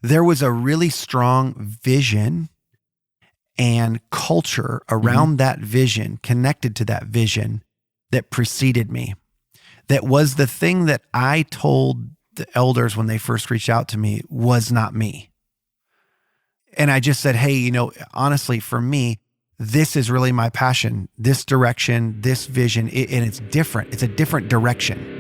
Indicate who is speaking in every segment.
Speaker 1: there was a really strong vision and culture around that vision, connected to that vision, that preceded me. That was the thing that I told the elders when they first reached out to me was not me. And I just said, hey, honestly, for me, this is really my passion, this direction, this vision, and it's different. It's a different direction.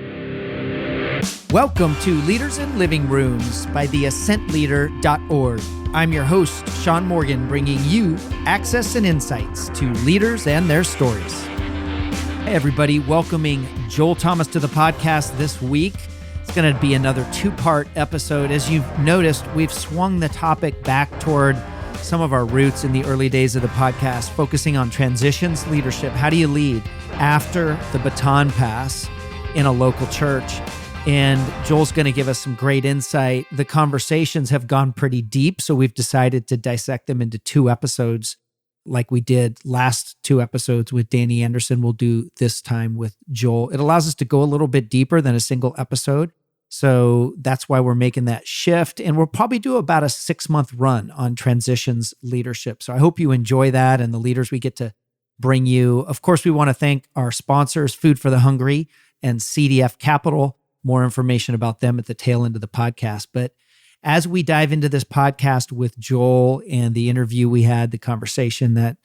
Speaker 2: Welcome to Leaders in Living Rooms by theascentleader.org. I'm your host, Sean Morgan, bringing you access and insights to leaders and their stories. Hey, everybody, welcoming Joel Thomas to the podcast this week. It's going to be another two-part episode. As you've noticed, we've swung the topic back toward some of our roots in the early days of the podcast, focusing on transitions leadership. How do you lead after the baton pass in a local church? And Joel's going to give us some great insight. The conversations have gone pretty deep, so we've decided to dissect them into two episodes like we did last two episodes with Danny Anderson. We'll do this time with Joel. It allows us to go a little bit deeper than a single episode. So that's why we're making that shift. And we'll probably do about a 6-month run on transitions leadership. So I hope you enjoy that and the leaders we get to bring you. Of course, we want to thank our sponsors, Food for the Hungry and CDF Capital. More information about them at the tail end of the podcast. But as we dive into this podcast with Joel and the interview we had, the conversation that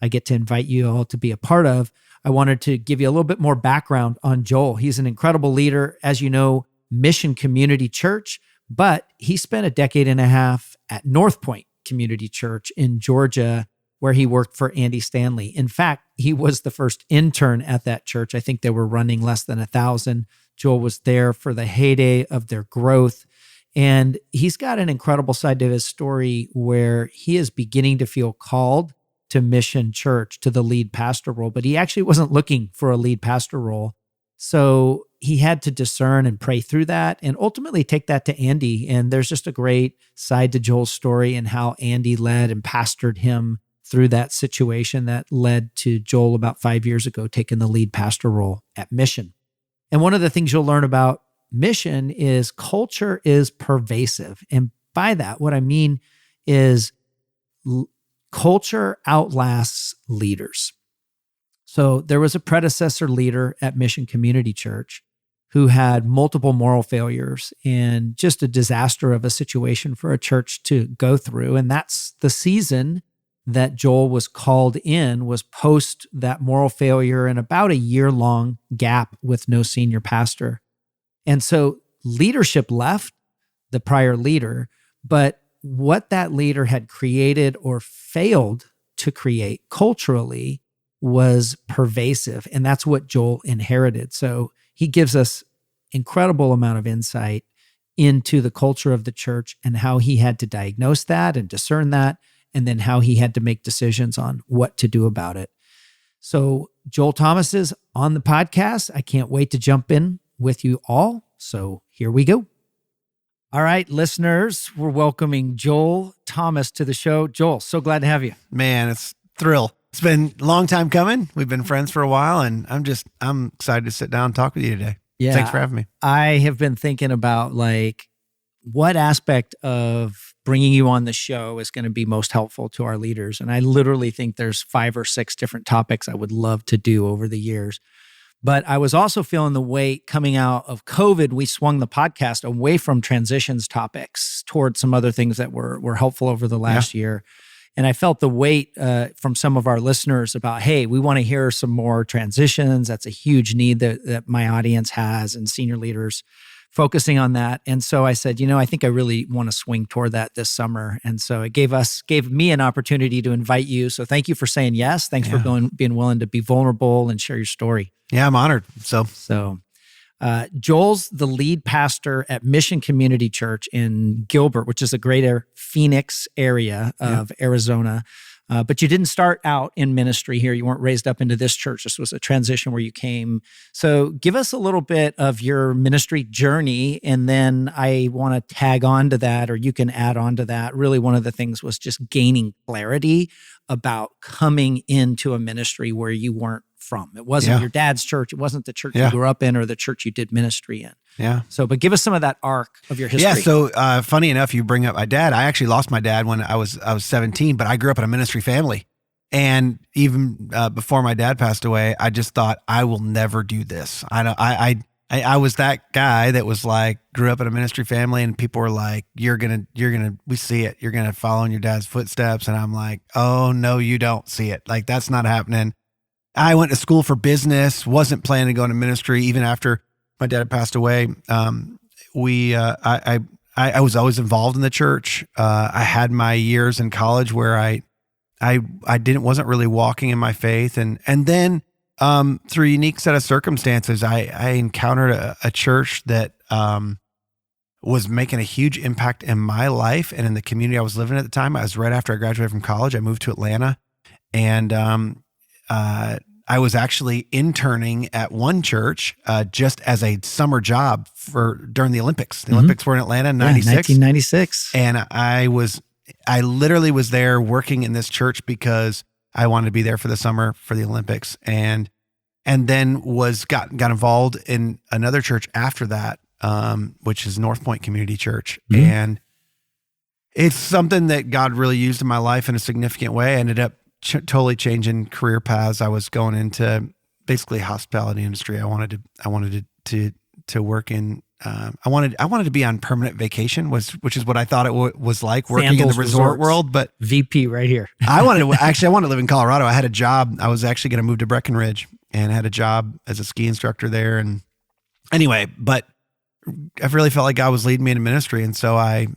Speaker 2: I get to invite you all to be a part of, I wanted to give you a little bit more background on Joel. He's an incredible leader, as you know, Mission Community Church, but he spent a decade and a half at North Point Community Church in Georgia, where he worked for Andy Stanley. In fact, he was the first intern at that church. I think they were running less than 1,000. Joel was there for the heyday of their growth. And he's got an incredible side to his story where he is beginning to feel called to Mission Church, to the lead pastor role, but he actually wasn't looking for a lead pastor role. So he had to discern and pray through that and ultimately take that to Andy. And there's just a great side to Joel's story and how Andy led and pastored him through that situation that led to Joel about 5 years ago taking the lead pastor role at Mission. And one of the things you'll learn about Mission is culture is pervasive. And by that, what I mean is culture outlasts leaders. So there was a predecessor leader at Mission Community Church who had multiple moral failures and just a disaster of a situation for a church to go through. And that's the season that Joel was called in, was post that moral failure and about a year-long gap with no senior pastor. And so leadership left the prior leader, but what that leader had created or failed to create culturally was pervasive. And that's what Joel inherited. So he gives us incredible amount of insight into the culture of the church and how he had to diagnose that and discern that, and then how he had to make decisions on what to do about it. So Joel Thomas is on the podcast. I can't wait to jump in with you all. So here we go. All right, listeners, we're welcoming Joel Thomas to the show. Joel, so glad to have you.
Speaker 1: Man, it's a thrill. It's been a long time coming. We've been friends for a while, and I'm excited to sit down and talk with you today.
Speaker 2: Yeah,
Speaker 1: thanks for having me.
Speaker 2: I have been thinking about what aspect of bringing you on the show is going to be most helpful to our leaders. And I literally think there's 5 or 6 different topics I would love to do over the years. But I was also feeling the weight coming out of COVID. We swung the podcast away from transitions topics towards some other things that were helpful over the last year. And I felt the weight from some of our listeners about, hey, we want to hear some more transitions. That's a huge need that my audience has and senior leaders focusing on that. And so I said, I think I really want to swing toward that this summer. And so it gave me an opportunity to invite you. So thank you for saying yes. Thanks for being willing to be vulnerable and share your story.
Speaker 1: Yeah, I'm honored. So
Speaker 2: Joel's the lead pastor at Mission Community Church in Gilbert, which is a greater Phoenix area of Arizona. But you didn't start out in ministry here. You weren't raised up into this church. This was a transition where you came. So give us a little bit of your ministry journey, and then I want to tag on to that, or you can add on to that. Really, one of the things was just gaining clarity about coming into a ministry where you weren't from. It wasn't
Speaker 1: Yeah.
Speaker 2: your dad's church. It wasn't the church
Speaker 1: Yeah.
Speaker 2: you grew up in or the church you did ministry in.
Speaker 1: Yeah.
Speaker 2: So, but give us some of that arc of your history.
Speaker 1: Yeah. So funny enough, you bring up my dad. I actually lost my dad when I was 17, but I grew up in a ministry family. And even before my dad passed away, I just thought I will never do this. I was that guy that was like, grew up in a ministry family, and people were like, you're gonna, we see it. You're gonna follow in your dad's footsteps. And I'm like, oh no, you don't see it. Like, that's not happening. I went to school for business, wasn't planning to go into ministry even after my dad had passed away. I was always involved in the church. I had my years in college where I wasn't really walking in my faith. And then, through a unique set of circumstances, I encountered a church that, was making a huge impact in my life and in the community I was living at the time. I was right after I graduated from college. I moved to Atlanta, and, I was actually interning at one church, just as a summer job during the Olympics. The Olympics were in Atlanta in 96.
Speaker 2: 1996.
Speaker 1: And I literally was there working in this church because I wanted to be there for the summer for the Olympics, and then got involved in another church after that, which is North Point Community Church. And it's something that God really used in my life in a significant way. I ended up totally changing career paths. I was going into basically hospitality industry. I wanted to work in, I wanted to be on permanent vacation, which is what I thought it was like working in the
Speaker 2: Sandals
Speaker 1: resort
Speaker 2: Resorts.
Speaker 1: world. But
Speaker 2: VP right here.
Speaker 1: I wanted to live in Colorado. I had a job. I was actually going to move to Breckenridge and had a job as a ski instructor there. And anyway, but I really felt like God was leading me into ministry. And so I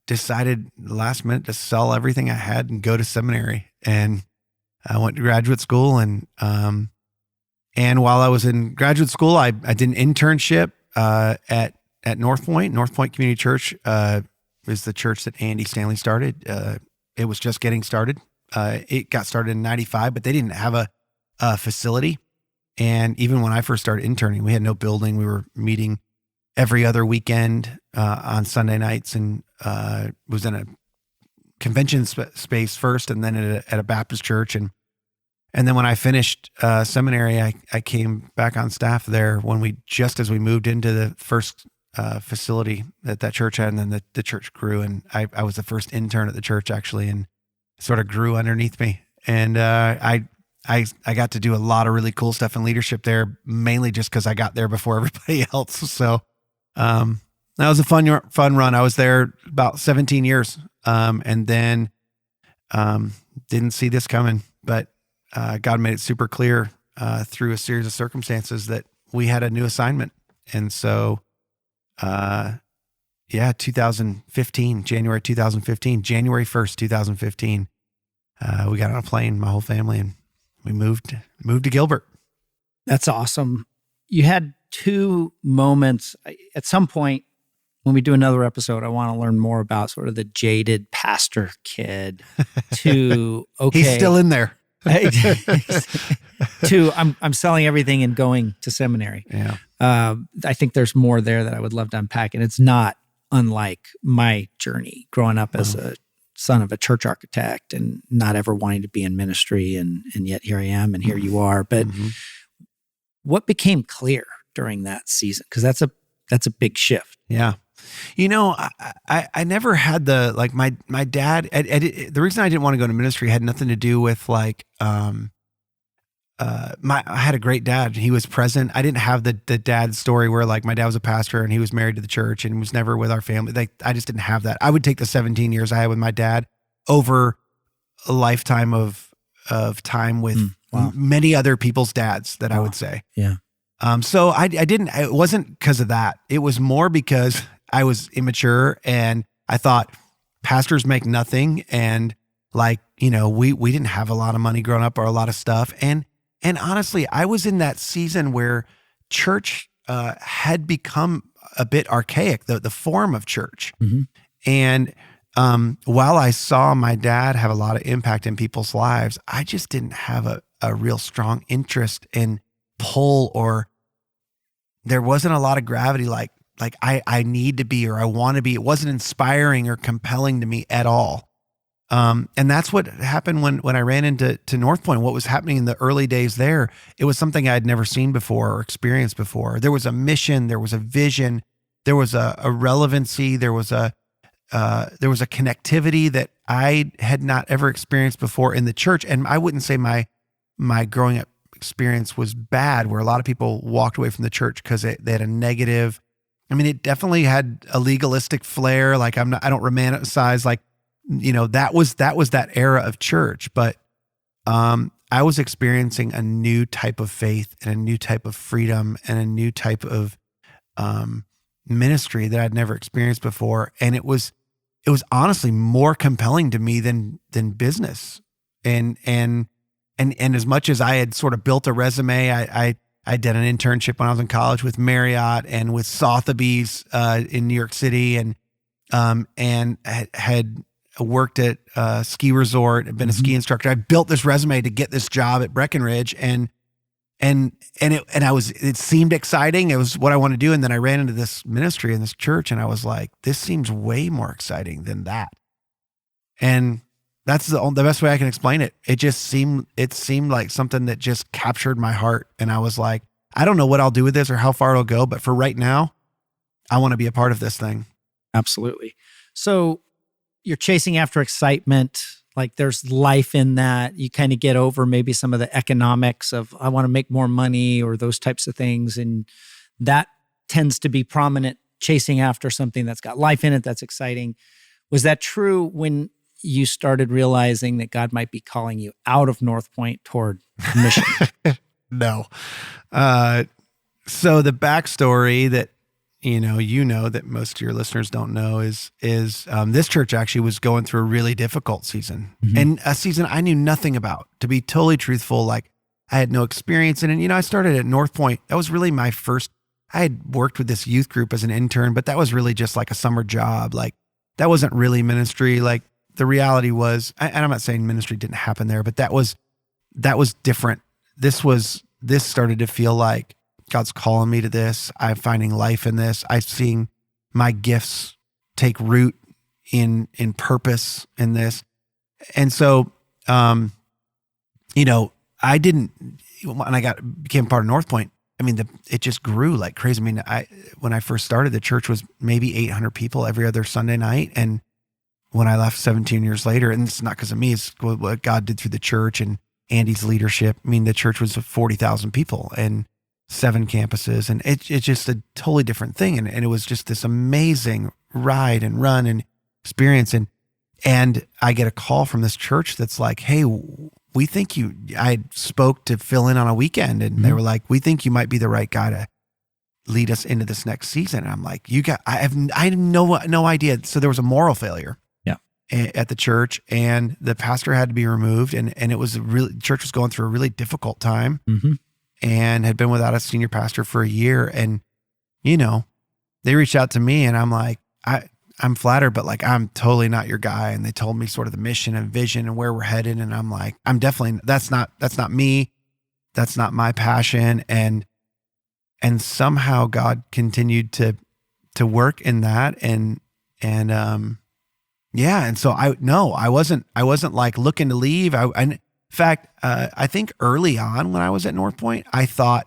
Speaker 1: decided last minute to sell everything I had and go to seminary. And I went to graduate school, and while I was in graduate school, I did an internship at North Point. North Point Community Church is the church that Andy Stanley started. It was just getting started. It got started in 95, but they didn't have a facility. And even when I first started interning, we had no building. We were meeting every other weekend on Sunday nights, and was in a convention space first, and then at a Baptist church. And then when I finished seminary, I came back on staff there as we moved into the first facility that church had, and then the church grew, and I was the first intern at the church actually, and sort of grew underneath me. And I got to do a lot of really cool stuff in leadership there, mainly just because I got there before everybody else. So that was a fun run. I was there about 17 years, and then didn't see this coming, but God made it super clear through a series of circumstances that we had a new assignment. And so, 2015, January 1st, 2015, we got on a plane, my whole family, and we moved to Gilbert.
Speaker 2: That's awesome. You had two moments. At some point, when we do another episode, I want to learn more about sort of the jaded pastor kid to, okay.
Speaker 1: He's still in there.
Speaker 2: To I'm selling everything and going to seminary.
Speaker 1: Yeah.
Speaker 2: I think there's more there that I would love to unpack. And it's not unlike my journey growing up as a son of a church architect and not ever wanting to be in ministry. And yet here I am and here you are. But what became clear during that season? Because that's a big shift.
Speaker 1: Yeah. You know, I never had my dad, the reason I didn't want to go into ministry had nothing to do with I had a great dad. He was present. I didn't have the dad story where my dad was a pastor and he was married to the church and was never with our family. I just didn't have that. I would take the 17 years I had with my dad over a lifetime of time with many other people's dads that I would say.
Speaker 2: Yeah.
Speaker 1: So I didn't, it wasn't because of that. It was more because I was immature and I thought pastors make nothing. And we didn't have a lot of money growing up or a lot of stuff. And honestly, I was in that season where church had become a bit archaic, the form of church. Mm-hmm. And while I saw my dad have a lot of impact in people's lives, I just didn't have a real strong interest in pull, or there wasn't a lot of gravity like I need to be or I want to be. It wasn't inspiring or compelling to me at all. And that's what happened when I ran into North Point. What was happening in the early days there, it was something I had never seen before or experienced before. There was a mission, there was a vision, there was a relevancy, there was a connectivity that I had not ever experienced before in the church. And I wouldn't say my growing up experience was bad, where a lot of people walked away from the church because they had a negative. I mean, it definitely had a legalistic flair. Like I don't romanticize, like, that was that era of church. But I was experiencing a new type of faith and a new type of freedom and a new type of ministry that I'd never experienced before. And it was honestly more compelling to me than business. And as much as I had sort of built a resume, I did an internship when I was in college with Marriott and with Sotheby's in New York City, and had worked at a ski resort, had been a ski instructor. I built this resume to get this job at Breckenridge, and it seemed exciting. It was what I wanted to do. And then I ran into this ministry in this church, and I was like, this seems way more exciting than that. And that's the best way I can explain it. It seemed like something that just captured my heart. And I was like, I don't know what I'll do with this or how far it'll go, but for right now, I want to be a part of this thing.
Speaker 2: Absolutely. So you're chasing after excitement. Like there's life in that. You kind of get over maybe some of the economics of, I want to make more money or those types of things. And that tends to be prominent, chasing after something that's got life in it, that's exciting. Was that true when you started realizing that God might be calling you out of North Point toward mission?
Speaker 1: No. So the backstory that, that most of your listeners don't know is this church actually was going through a really difficult season, and a season I knew nothing about, to be totally truthful. Like I had no experience in it. I started at North Point. That was really my first, I had worked with this youth group as an intern, but that was really just like a summer job. Like that wasn't really ministry. Like the reality was, and I'm not saying ministry didn't happen there, but that was different. This started to feel like God's calling me to this. I'm finding life in this. I'm seeing my gifts take root in purpose in this. And so, I didn't, when I became part of North Point, I mean, it just grew like crazy. I mean, when I first started, the church was maybe 800 people every other Sunday night. And when I left 17 years later, and it's not because of me, it's what God did through the church and Andy's leadership. I mean, the church was 40,000 people and 7 campuses, and it's just a totally different thing. And it was just this amazing ride and run and experience. And I get a call from this church that's like, hey, we think I spoke to fill in on a weekend, and they were like, we think you might be the right guy to lead us into this next season. And I'm like, I had no idea. So there was a moral failure at the church, and the pastor had to be removed. And it was church was going through a really difficult time, and had been without a senior pastor for a year. And, they reached out to me, and I'm like, I'm flattered, but like, I'm totally not your guy. And they told me sort of the mission and vision and where we're headed. And I'm like, that's not me. That's not my passion. And somehow God continued to work in that. And so I wasn't like looking to leave. In fact, I think early on when I was at North Point, I thought,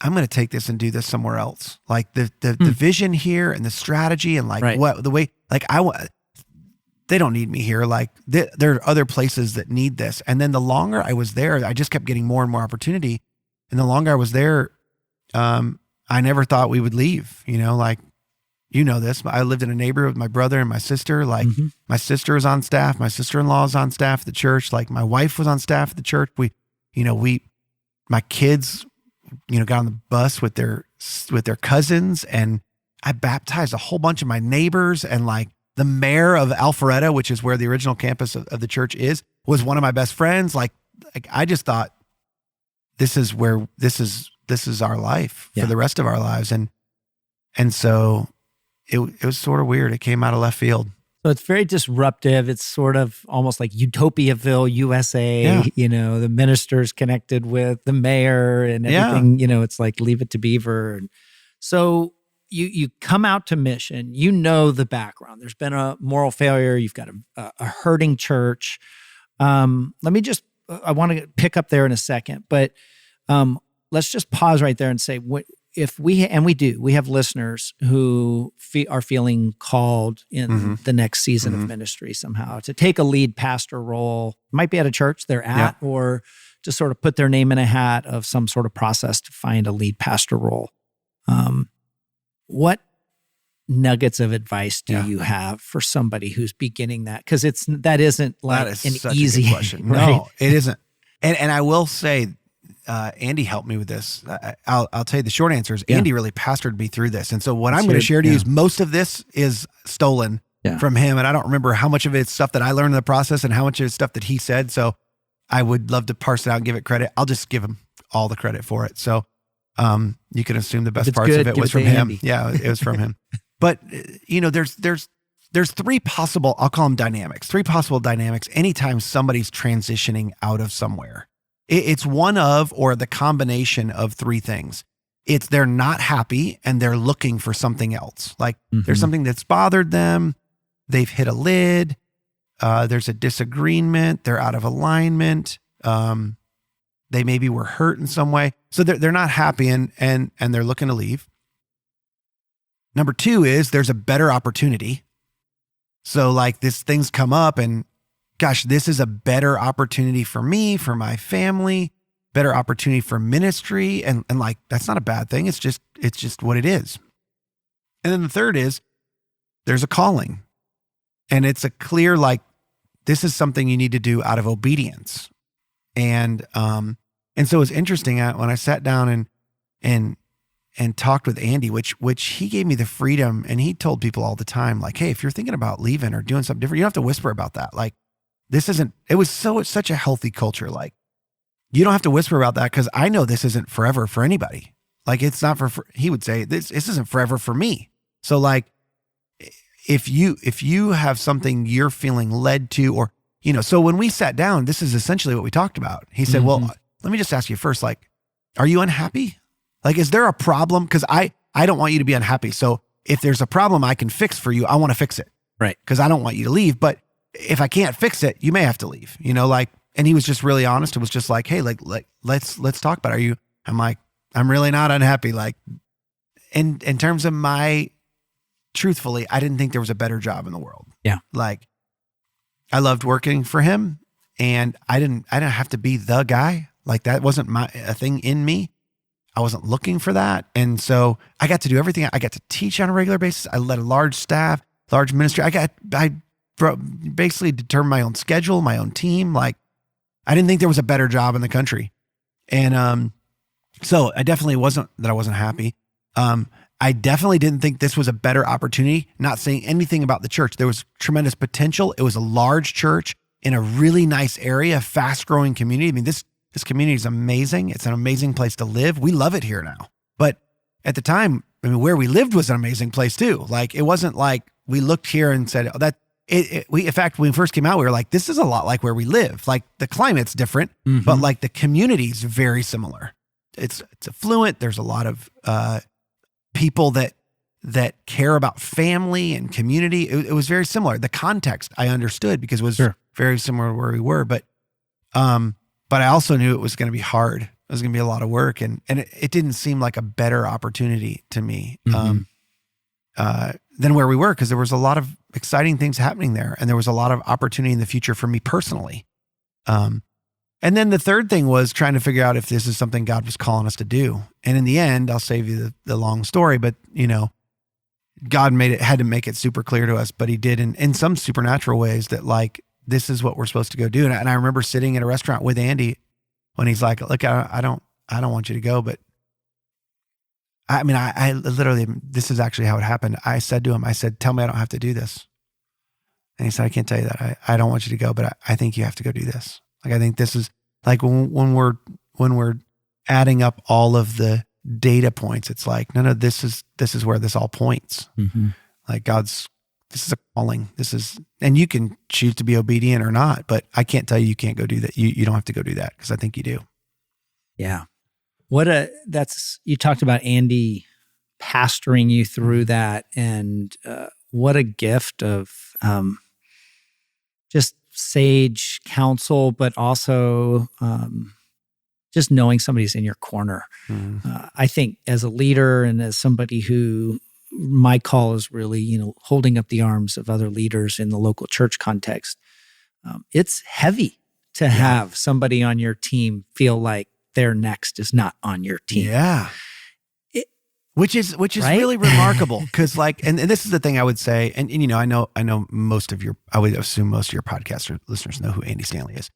Speaker 1: I'm going to take this and do this somewhere else. Like the vision here and the strategy and like they don't need me here. Like there are other places that need this. And then the longer I was there, I just kept getting more and more opportunity. And the longer I was there, I never thought we would leave, like, this. I lived in a neighborhood with my brother and my sister. Like my sister was on staff. My sister-in-law was on staff at the church. Like my wife was on staff at the church. My kids, got on the bus with their cousins, and I baptized a whole bunch of my neighbors. And like the mayor of Alpharetta, which is where the original campus of the church was one of my best friends. Like I just thought, this is our life for the rest of our lives. And so it was sort of weird. It came out of left field.
Speaker 2: So it's very disruptive. It's sort of almost like Utopiaville, USA, the ministers connected with the mayor and everything, it's like Leave It to Beaver. And so you come out to mission, you know the background. There's been a moral failure. You've got a hurting church. I want to pick up there in a second, but let's just pause right there and say, we have listeners who are feeling called in the next season of ministry somehow to take a lead pastor role. Might be at a church they're at, or just sort of put their name in a hat of some sort of process to find a lead pastor role. What nuggets of advice do you have for somebody who's beginning that? Because that isn't like an easy
Speaker 1: question.
Speaker 2: Right?
Speaker 1: No, it isn't. And I will say, Andy helped me with this. I'll tell you the short answer is Andy really pastored me through this. And so what I'm going to share to you is most of this is stolen from him. And I don't remember how much of it's stuff that I learned in the process and how much of it's stuff that he said. So I would love to parse it out and give it credit. I'll just give him all the credit for it. So you can assume the best parts of it was from him.
Speaker 2: Andy.
Speaker 1: Yeah, it was from him. But there's three possible, I'll call them dynamics, anytime somebody's transitioning out of somewhere. It's one of, or the combination of three things. It's they're not happy and they're looking for something else. Like there's something that's bothered them. They've hit a lid. There's a disagreement. They're out of alignment. They maybe were hurt in some way. So they're not happy and they're looking to leave. Number two is there's a better opportunity. So like things come up and gosh, this is a better opportunity for me, for my family, better opportunity for ministry. And like, that's not a bad thing. It's just what it is. And then the third is there's a calling, and it's a clear, like, this is something you need to do out of obedience. And so it's interesting when I sat down and talked with Andy, which he gave me the freedom, and he told people all the time, like, hey, if you're thinking about leaving or doing something different, you don't have to whisper about that. Like, it's such a healthy culture. Like, you don't have to whisper about that because I know this isn't forever for anybody. Like, it's not he would say, this isn't forever for me. So like, if you have something you're feeling led to, or, so when we sat down, this is essentially what we talked about. He said, well, let me just ask you first, like, are you unhappy? Like, is there a problem? Because I don't want you to be unhappy. So if there's a problem I can fix for you, I want to fix it.
Speaker 2: Right.
Speaker 1: Because I don't want you to leave. But if I can't fix it, you may have to leave, and he was just really honest. It was just like, hey, like let's talk about it. I'm like, I'm really not unhappy. Like, in terms of truthfully, I didn't think there was a better job in the world.
Speaker 2: Yeah.
Speaker 1: Like, I loved working for him, and I didn't have to be the guy. Like, that wasn't a thing in me. I wasn't looking for that. And so I got to do everything. I got to teach on a regular basis. I led a large staff, large ministry. I basically determined my own schedule, my own team. Like, I didn't think there was a better job in the country. And so I definitely wasn't happy. I definitely didn't think this was a better opportunity. Not saying anything about the church. There was tremendous potential. It was a large church in a really nice area, fast growing community. I mean, this community is amazing. It's an amazing place to live. We love it here now. But at the time, I mean, where we lived was an amazing place too. Like, it wasn't like we looked here and said, oh, in fact, when we first came out, we were like, this is a lot like where we live. Like, the climate's different, but like the community's very similar. It's affluent. There's a lot of people that care about family and community. It was very similar. The context I understood because it was very similar to where we were. But I also knew it was going to be hard. It was going to be a lot of work, and it didn't seem like a better opportunity to me than where we were, because there was a lot of exciting things happening there, and there was a lot of opportunity in the future for me personally. And then the third thing was trying to figure out if this is something God was calling us to do. And in the end, I'll save you the long story, but God had to make it super clear to us, but he did in some supernatural ways that, like, this is what we're supposed to go do. And I remember sitting at a restaurant with Andy when he's like, look, I don't want you to go, but I mean, I literally, this is actually how it happened. I said to him, tell me I don't have to do this. And he said, I can't tell you that. I don't want you to go, but I think you have to go do this. Like, I think this is like when we're adding up all of the data points, it's like, no, this is where this all points. Like, this is a calling. And you can choose to be obedient or not, but I can't tell you can't go do that. You don't have to go do that, because I think you do.
Speaker 2: Yeah. You talked about Andy pastoring you through that. And what a gift of just sage counsel, but also just knowing somebody's in your corner. I think as a leader and as somebody who my call is really, holding up the arms of other leaders in the local church context. It's heavy to have somebody on your team feel like their next is not on your team.
Speaker 1: Yeah. Which is
Speaker 2: right?
Speaker 1: really remarkable because and this is the thing I would say, and I know I would assume most of your podcast listeners know who Andy Stanley is.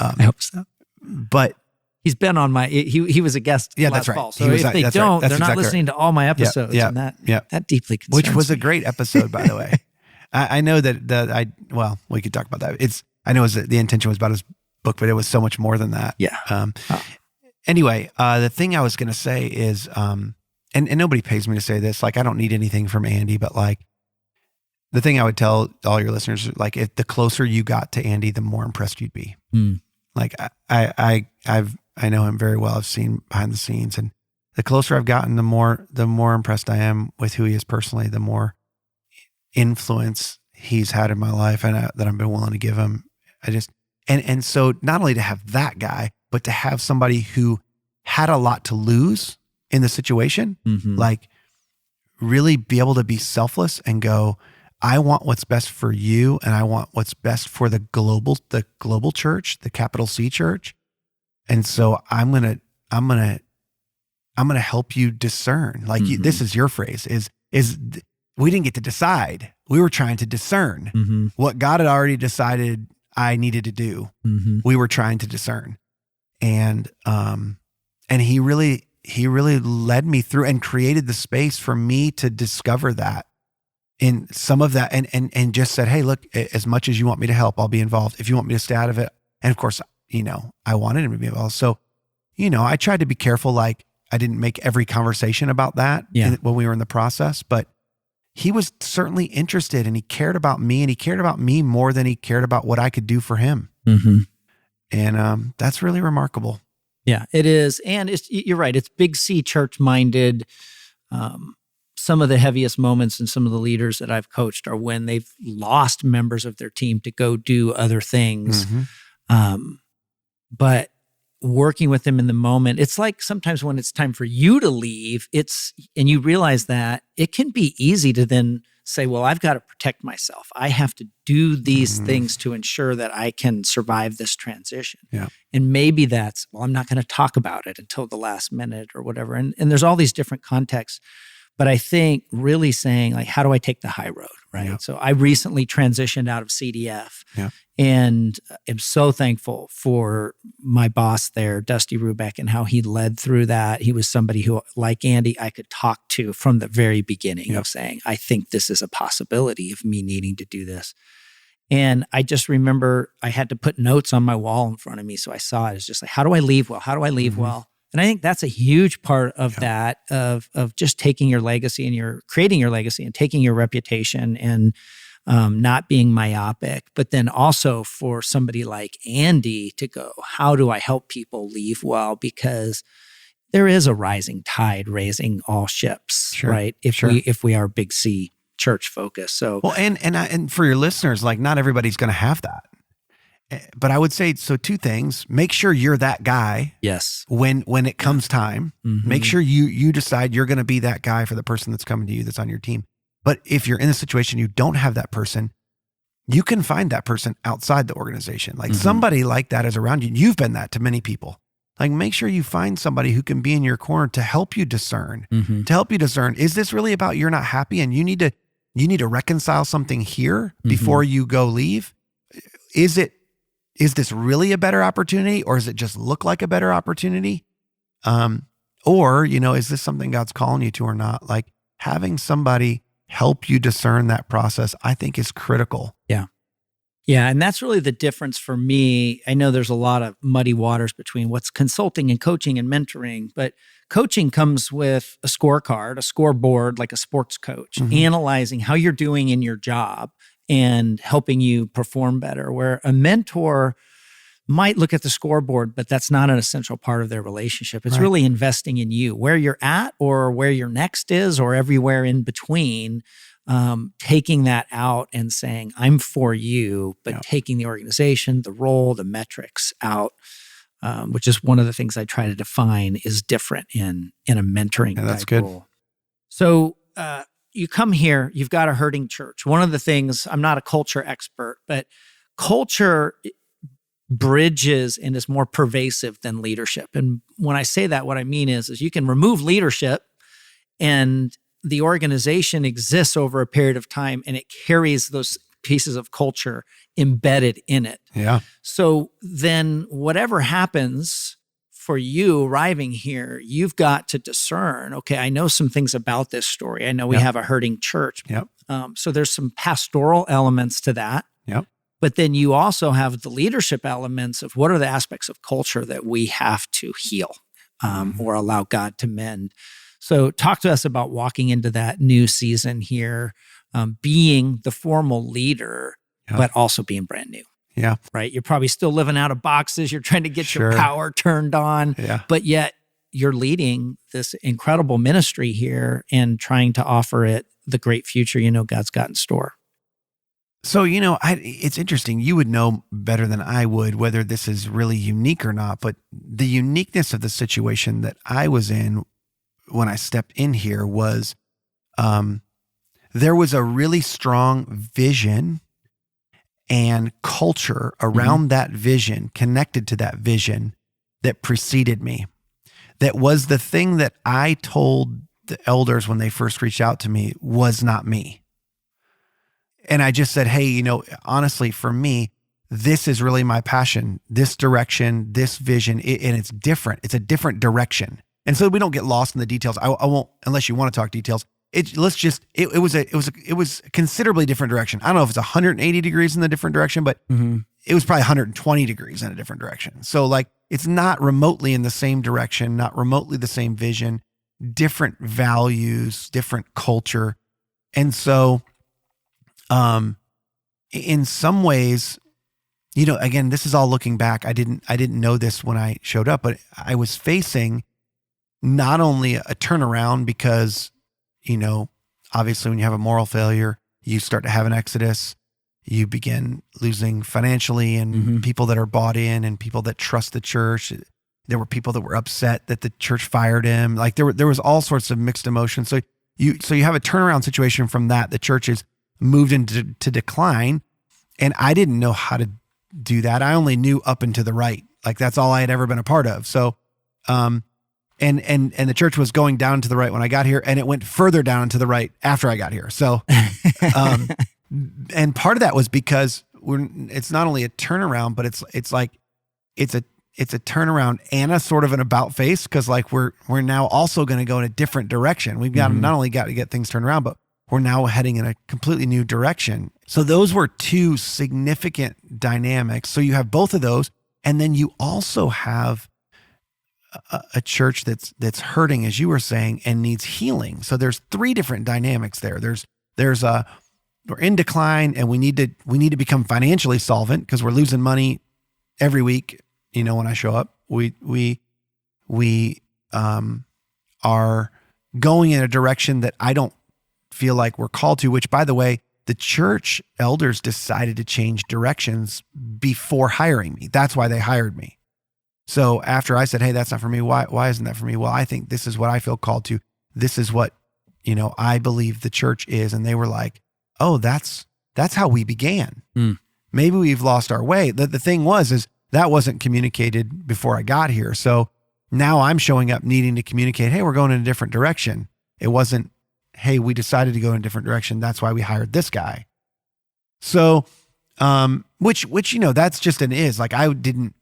Speaker 2: I hope so.
Speaker 1: But
Speaker 2: he's been on my, he was a guest last
Speaker 1: that's right.
Speaker 2: fall. So if they don't, they're not listening to all my episodes. And that deeply concerns
Speaker 1: Which was
Speaker 2: me.
Speaker 1: a great episode, by the way. I know that we could talk about that. I know the intention was about his book, but it was so much more than that.
Speaker 2: Yeah.
Speaker 1: Anyway, the thing I was going to say is, and nobody pays me to say this, I don't need anything from Andy, but the thing I would tell all your listeners, if the closer you got to Andy, the more impressed you'd be. I know him very well. I've seen behind the scenes, and the closer I've gotten, the more impressed I am with who he is personally, the more influence he's had in my life and that I've been willing to give him. And so not only to have that guy, but to have somebody who had a lot to lose in the situation, really be able to be selfless and go, I want what's best for you, and I want what's best for the global church, the capital C church. And so I'm gonna help you discern. This is your phrase. Is we didn't get to decide. We were trying to discern what God had already decided I needed to do. We were trying to discern, and he really led me through and created the space for me to discover that in some of that, and just said, hey, look, as much as you want me to help, I'll be involved. If you want me to stay out of it, and of course, I wanted him to be involved. So, I tried to be careful. I didn't make every conversation about that when we were in the process, but he was certainly interested, and he cared about me, and he cared about me more than he cared about what I could do for him. And that's really remarkable.
Speaker 2: Yeah, it is. And you're right. It's big C church minded. Some of the heaviest moments and some of the leaders that I've coached are when they've lost members of their team to go do other things. But working with them in the moment, it's like sometimes when it's time for you to leave, and you realize that it can be easy to then say, well, I've got to protect myself. I have to do these things to ensure that I can survive this transition.
Speaker 1: Yeah.
Speaker 2: And maybe that's, well, I'm not going to talk about it until the last minute or whatever. And there's all these different contexts. But I think really saying, how do I take the high road, right?
Speaker 1: Yeah.
Speaker 2: So I recently transitioned out of CDF and am so thankful for my boss there, Dusty Rubeck, and how he led through that. He was somebody who, like Andy, I could talk to from the very beginning of saying, I think this is a possibility of me needing to do this. And I just remember I had to put notes on my wall in front of me. So I saw it as just how do I leave well? How do I leave well? And I think that's a huge part of that, of just taking your legacy and creating your legacy and taking your reputation and not being myopic, but then also for somebody like Andy to go, how do I help people leave well? Because there is a rising tide raising all ships, right? If we are big C church focused. So
Speaker 1: and for your listeners, not everybody's going to have that. But I would say, so two things: make sure you're that guy.
Speaker 2: Yes.
Speaker 1: When it comes time, make sure you decide you're going to be that guy for the person that's coming to you, that's on your team. But if you're in a situation you don't have that person, you can find that person outside the organization. Somebody like that is around you. You've been that to many people. Make sure you find somebody who can be in your corner to help you discern. Is this really about you're not happy and you need to reconcile something here before you go leave? Is this really a better opportunity, or does it just look like a better opportunity? Or, is this something God's calling you to or not? Having somebody help you discern that process, I think, is critical.
Speaker 2: Yeah. Yeah. And that's really the difference for me. I know there's a lot of muddy waters between what's consulting and coaching and mentoring, but coaching comes with a scorecard, a scoreboard, like a sports coach, analyzing how you're doing in your job and helping you perform better. Where a mentor, might look at the scoreboard, but that's not an essential part of their relationship. It's
Speaker 1: Right.
Speaker 2: really investing in you, where you're at or where your next is or everywhere in between, taking that out and saying, I'm for you, but
Speaker 1: Yeah.
Speaker 2: taking the organization, the role, the metrics out, which is one of the things I try to define is different in a mentoring
Speaker 1: Yeah, that's
Speaker 2: type
Speaker 1: good.
Speaker 2: role. So you come here, you've got a hurting church. One of the things, I'm not a culture expert, but culture bridges and is more pervasive than leadership. And when I say that, what I mean is you can remove leadership and the organization exists over a period of time and it carries those pieces of culture embedded in it.
Speaker 1: Yeah.
Speaker 2: So then whatever happens for you arriving here, you've got to discern, okay, I know some things about this story. I know we
Speaker 1: Yep.
Speaker 2: have a hurting church.
Speaker 1: Yep.
Speaker 2: So there's some pastoral elements to that.
Speaker 1: Yep.
Speaker 2: But then you also have the leadership elements of what are the aspects of culture that we have to heal or allow God to mend. So talk to us about walking into that new season here, being the formal leader,
Speaker 1: Yeah.
Speaker 2: but also being brand new,
Speaker 1: Yeah.
Speaker 2: right? You're probably still living out of boxes. You're trying to get your
Speaker 1: Sure.
Speaker 2: power turned on,
Speaker 1: Yeah.
Speaker 2: but yet you're leading this incredible ministry here and trying to offer it the great future you know God's got in store.
Speaker 1: So, it's interesting. You would know better than I would whether this is really unique or not, but the uniqueness of the situation that I was in when I stepped in here was there was a really strong vision and culture around that vision, connected to that vision that preceded me. That was the thing that I told the elders when they first reached out to me was not me. And I just said, hey, honestly, for me, this is really my passion, this direction, this vision, and it's different. It's a different direction. And so we don't get lost in the details. I won't, unless you want to talk details. It was a considerably different direction. I don't know if it's 180 degrees in the different direction, but it was probably 120 degrees in a different direction. So like, it's not remotely in the same direction, not remotely the same vision, different values, different culture. And so, in some ways, again, this is all looking back. I didn't know this when I showed up, but I was facing not only a turnaround because, obviously when you have a moral failure, you start to have an exodus, you begin losing financially and people that are bought in and people that trust the church. There were people that were upset that the church fired him. Like there was all sorts of mixed emotions. So you have a turnaround situation from that. The church is moved into decline, and I didn't know how to do that. I only knew up and to the right. Like that's all I had ever been a part of. So, and the church was going down to the right when I got here, and it went further down to the right after I got here. So, and part of that was because it's not only a turnaround, but it's a turnaround and a sort of an about face. Cause like we're now also going to go in a different direction. We've got not only got to get things turned around, but we're now heading in a completely new direction. So those were two significant dynamics. So you have both of those. And then you also have a church that's hurting, as you were saying, and needs healing. So there's three different dynamics there. We're in decline and we need to become financially solvent because we're losing money every week. When I show up, we are going in a direction that I don't feel like we're called to, which by the way, the church elders decided to change directions before hiring me. That's why they hired me. So after I said, hey, that's not for me. Why isn't that for me? Well, I think this is what I feel called to. This is what, I believe the church is. And they were like, oh, that's how we began. Maybe we've lost our way. The thing is that wasn't communicated before I got here. So now I'm showing up needing to communicate, hey, we're going in a different direction. It wasn't, hey, we decided to go in a different direction. That's why we hired this guy. So, which, that's just an is. Like I didn't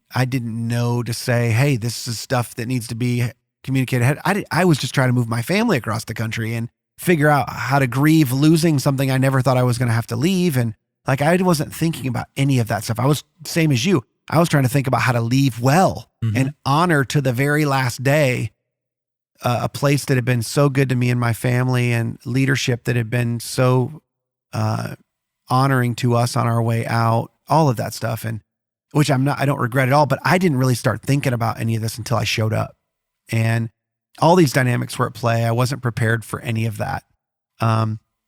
Speaker 1: know to say, hey, this is stuff that needs to be communicated. I was just trying to move my family across the country and figure out how to grieve losing something I never thought I was going to have to leave. And like, I wasn't thinking about any of that stuff. I was same as you. I was trying to think about how to leave well and honor to the very last day a place that had been so good to me and my family, and leadership that had been so honoring to us on our way out, all of that stuff. And which I don't regret at all, but I didn't really start thinking about any of this until I showed up. And all these dynamics were at play. I wasn't prepared for any of that.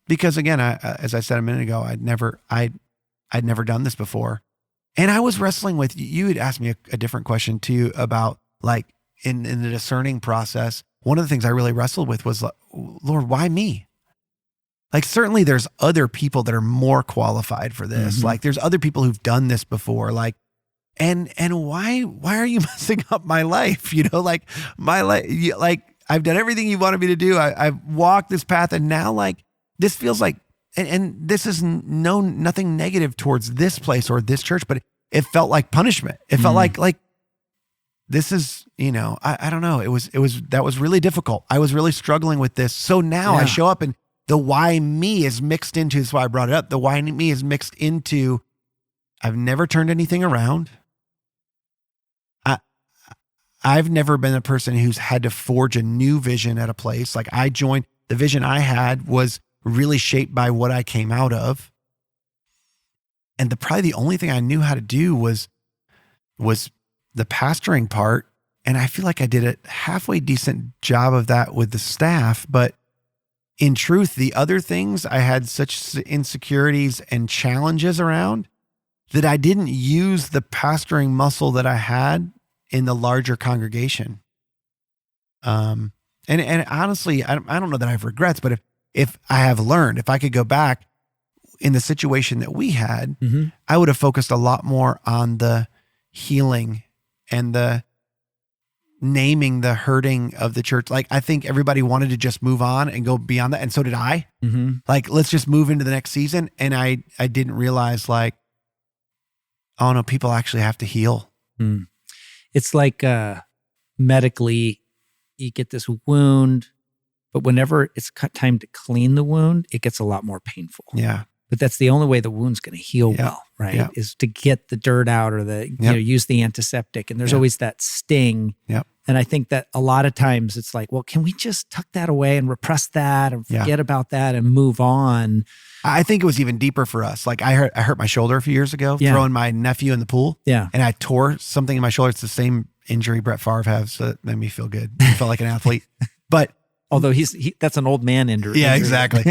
Speaker 1: Because again, as I said a minute ago, I'd never done this before. And I was wrestling with, you had asked me a different question too about like in the discerning process. One of the things I really wrestled with was, Lord, why me? Like, certainly there's other people that are more qualified for this.
Speaker 2: Mm-hmm.
Speaker 1: Like there's other people who've done this before. Like, and why are you messing up my life? You know, like my life, like I've done everything you wanted me to do. I've walked this path, and now like this feels like, and this is nothing negative towards this place or this church, but it felt like punishment. It felt like this is, you know, I don't know. That was really difficult. I was really struggling with this. So now I show up, and the why me is mixed into, that's why I brought it up. The why me is mixed into, I've never turned anything around. I've never been a person who's had to forge a new vision at a place. Like the vision I had was really shaped by what I came out of. And probably the only thing I knew how to do was the pastoring part. And I feel like I did a halfway decent job of that with the staff. But in truth, the other things I had such insecurities and challenges around that I didn't use the pastoring muscle that I had in the larger congregation. And honestly, I don't know that I have regrets, but if I have learned, if I could go back in the situation that we had, I would have focused a lot more on the healing and the naming the hurting of the church. Like, I think everybody wanted to just move on and go beyond that. And so did I. Like, let's just move into the next season. And I didn't realize, like, oh no, people actually have to heal.
Speaker 2: It's like medically, you get this wound, but whenever it's time to clean the wound, it gets a lot more painful.
Speaker 1: Yeah.
Speaker 2: But that's the only way the wound's going to heal well, right?
Speaker 1: Yeah.
Speaker 2: Is to get the dirt out or use the antiseptic. And there's always that sting.
Speaker 1: Yep.
Speaker 2: And I think that a lot of times it's like, well, can we just tuck that away and repress that and forget about that and move on?
Speaker 1: I think it was even deeper for us. Like I hurt my shoulder a few years ago throwing my nephew in the pool.
Speaker 2: Yeah.
Speaker 1: And I tore something in my shoulder. It's the same injury Brett Favre has. So it made me feel good. I felt like an athlete. But
Speaker 2: although that's an old man injury.
Speaker 1: Yeah, exactly.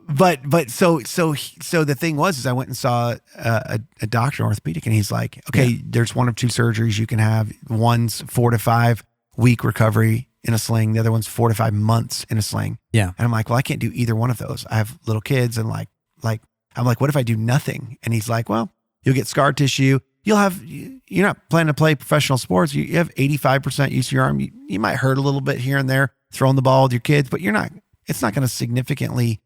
Speaker 1: But so the thing was I went and saw a doctor, an orthopedic, and he's like, okay, there's one of two surgeries you can have. One's 4 to 5 week recovery in a sling. The other one's 4 to 5 months in a sling.
Speaker 2: Yeah.
Speaker 1: And I'm like, well, I can't do either one of those. I have little kids, and like I'm like, what if I do nothing? And he's like, well, you'll get scar tissue. You're not planning to play professional sports. You have 85% use of your arm. You might hurt a little bit here and there throwing the ball with your kids, but it's not going to significantly,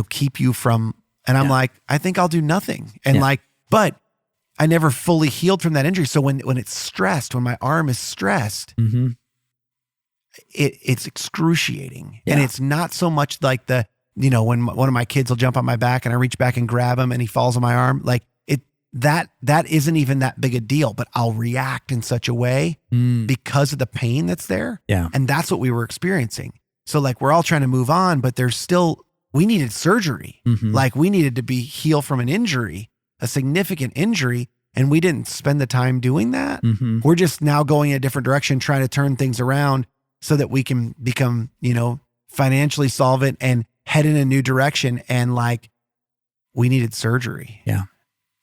Speaker 1: keep you from, and I'm like, I think I'll do nothing. And but I never fully healed from that injury. So when it's stressed, when my arm is stressed, it's excruciating. And it's not so much like when one of my kids will jump on my back and I reach back and grab him and he falls on my arm, like that isn't even that big a deal, but I'll react in such a way because of the pain that's there.
Speaker 2: Yeah.
Speaker 1: And that's what we were experiencing. So like, we're all trying to move on, but we needed surgery. Like we needed to be healed from an injury, a significant injury. And we didn't spend the time doing that. We're just now going in a different direction, trying to turn things around so that we can become, financially solvent and head in a new direction. And like, we needed surgery.
Speaker 2: Yeah.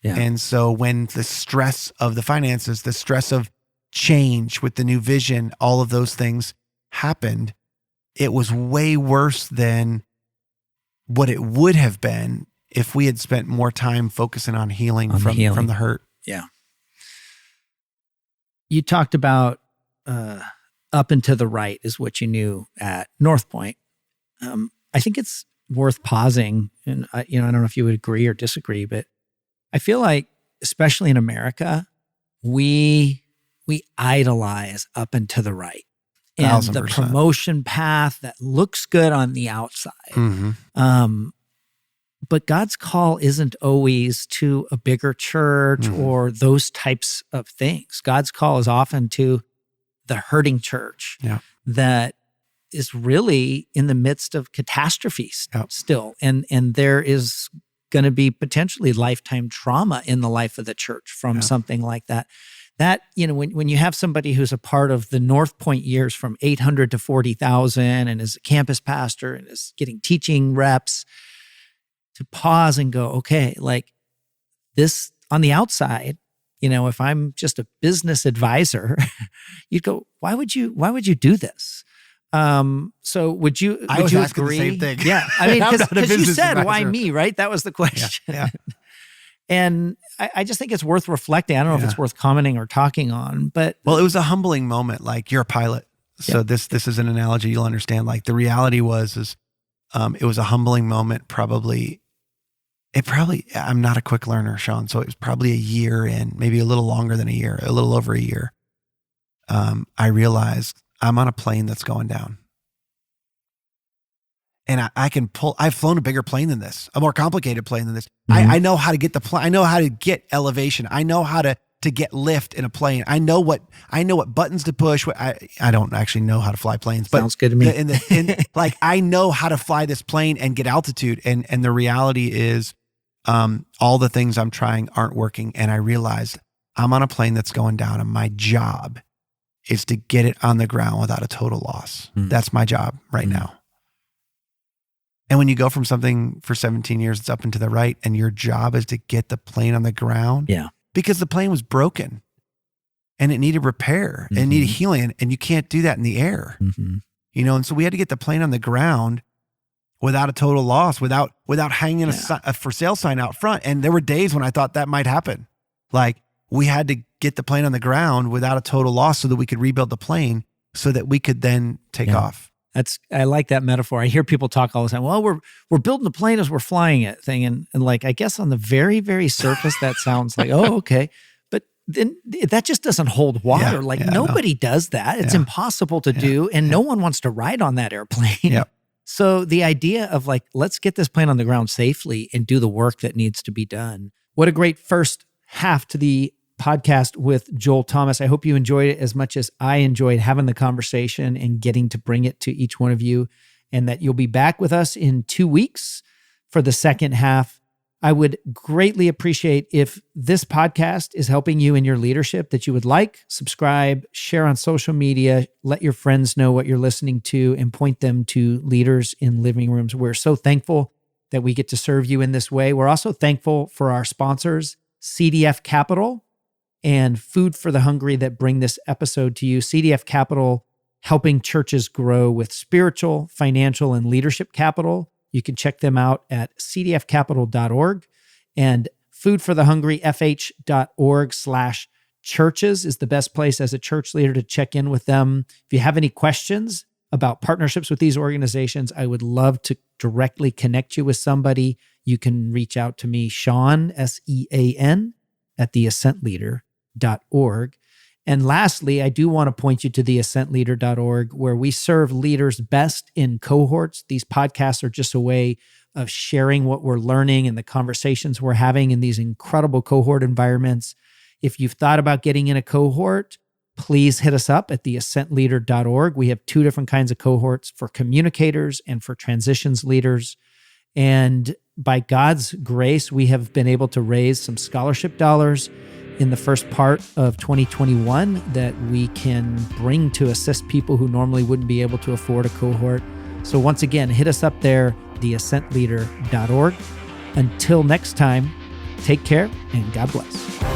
Speaker 2: Yeah.
Speaker 1: And so when the stress of the finances, the stress of change with the new vision, all of those things happened, it was way worse than what it would have been if we had spent more time focusing on healing from the hurt.
Speaker 2: Yeah. You talked about up and to the right is what you knew at North Point. I think it's worth pausing, and I don't know if you would agree or disagree, but I feel like, especially in America, we idolize up and to the right. And the
Speaker 1: 1,000%.
Speaker 2: promotion path that looks good on the outside. But God's call isn't always to a bigger church or those types of things. God's call is often to the hurting church that is really in the midst of catastrophes still. And there is going to be potentially lifetime trauma in the life of the church from something like that. That, when you have somebody who's a part of the North Point years from 800 to 40,000 and is a campus pastor and is getting teaching reps, to pause and go, okay, like this on the outside, if I'm just a business advisor, you'd go, why would you do this? So would you
Speaker 1: asking
Speaker 2: agree?
Speaker 1: the same thing.
Speaker 2: Yeah. I mean, because you said,
Speaker 1: advisor.
Speaker 2: why me, right? That was the question.
Speaker 1: Yeah.
Speaker 2: And I just think it's worth reflecting. I don't know if it's worth commenting or talking on, but.
Speaker 1: Well, it was a humbling moment. Like, you're a pilot. So this is an analogy you'll understand. Like, the reality it was a humbling moment. I'm not a quick learner, Sean. So it was probably a year in, maybe a little longer than a year, a little over a year. I realized I'm on a plane that's going down. And I've flown a bigger plane than this, a more complicated plane than this. Mm-hmm. I know how to get the plane. I know how to get elevation. I know how to get lift in a plane. I know what buttons to push. I don't actually know how to fly planes, but
Speaker 2: sounds good to me.
Speaker 1: Like, I know how to fly this plane and get altitude. And the reality is, all the things I'm trying aren't working. And I realized I'm on a plane that's going down, and my job is to get it on the ground without a total loss. That's my job right now. And when you go from something for 17 years, it's up and to the right, and your job is to get the plane on the ground.
Speaker 2: Yeah.
Speaker 1: Because the plane was broken and it needed repair and it needed healing, and you can't do that in the air. Mm-hmm. And so we had to get the plane on the ground without a total loss, without hanging a for sale sign out front. And there were days when I thought that might happen. Like, we had to get the plane on the ground without a total loss so that we could rebuild the plane so that we could then take off.
Speaker 2: I like that metaphor. I hear people talk all the time. Well, we're building the plane as we're flying it thing. And like, I guess on the very, very surface, that sounds like, oh, okay. But then that just doesn't hold water. Nobody does that. It's impossible to do. And no one wants to ride on that airplane.
Speaker 1: Yep.
Speaker 2: So the idea of like, let's get this plane on the ground safely and do the work that needs to be done. What a great first half to the podcast with Joel Thomas. I hope you enjoyed it as much as I enjoyed having the conversation and getting to bring it to each one of you, and that you'll be back with us in 2 weeks for the second half. I would greatly appreciate if this podcast is helping you in your leadership, that you would like, subscribe, share on social media, let your friends know what you're listening to, and point them to Leaders in Living Rooms. We're so thankful that we get to serve you in this way. We're also thankful for our sponsors, CDF Capital and Food for the Hungry, that bring this episode to you. CDF Capital, helping churches grow with spiritual, financial, and leadership capital. You can check them out at cdfcapital.org, and Food for the Hungry, fh.org/churches is the best place as a church leader to check in with them. If you have any questions about partnerships with these organizations, I would love to directly connect you with somebody. You can reach out to me, Sean, SEAN, at theascentleader.org. And lastly, I do want to point you to theascentleader.org, where we serve leaders best in cohorts. These podcasts are just a way of sharing what we're learning and the conversations we're having in these incredible cohort environments. If you've thought about getting in a cohort, please hit us up at theascentleader.org. We have 2 different kinds of cohorts, for communicators and for transitions leaders. And by God's grace, we have been able to raise some scholarship dollars in the first part of 2021 that we can bring to assist people who normally wouldn't be able to afford a cohort. So once again, hit us up there, theascentleader.org. Until next time, take care and God bless.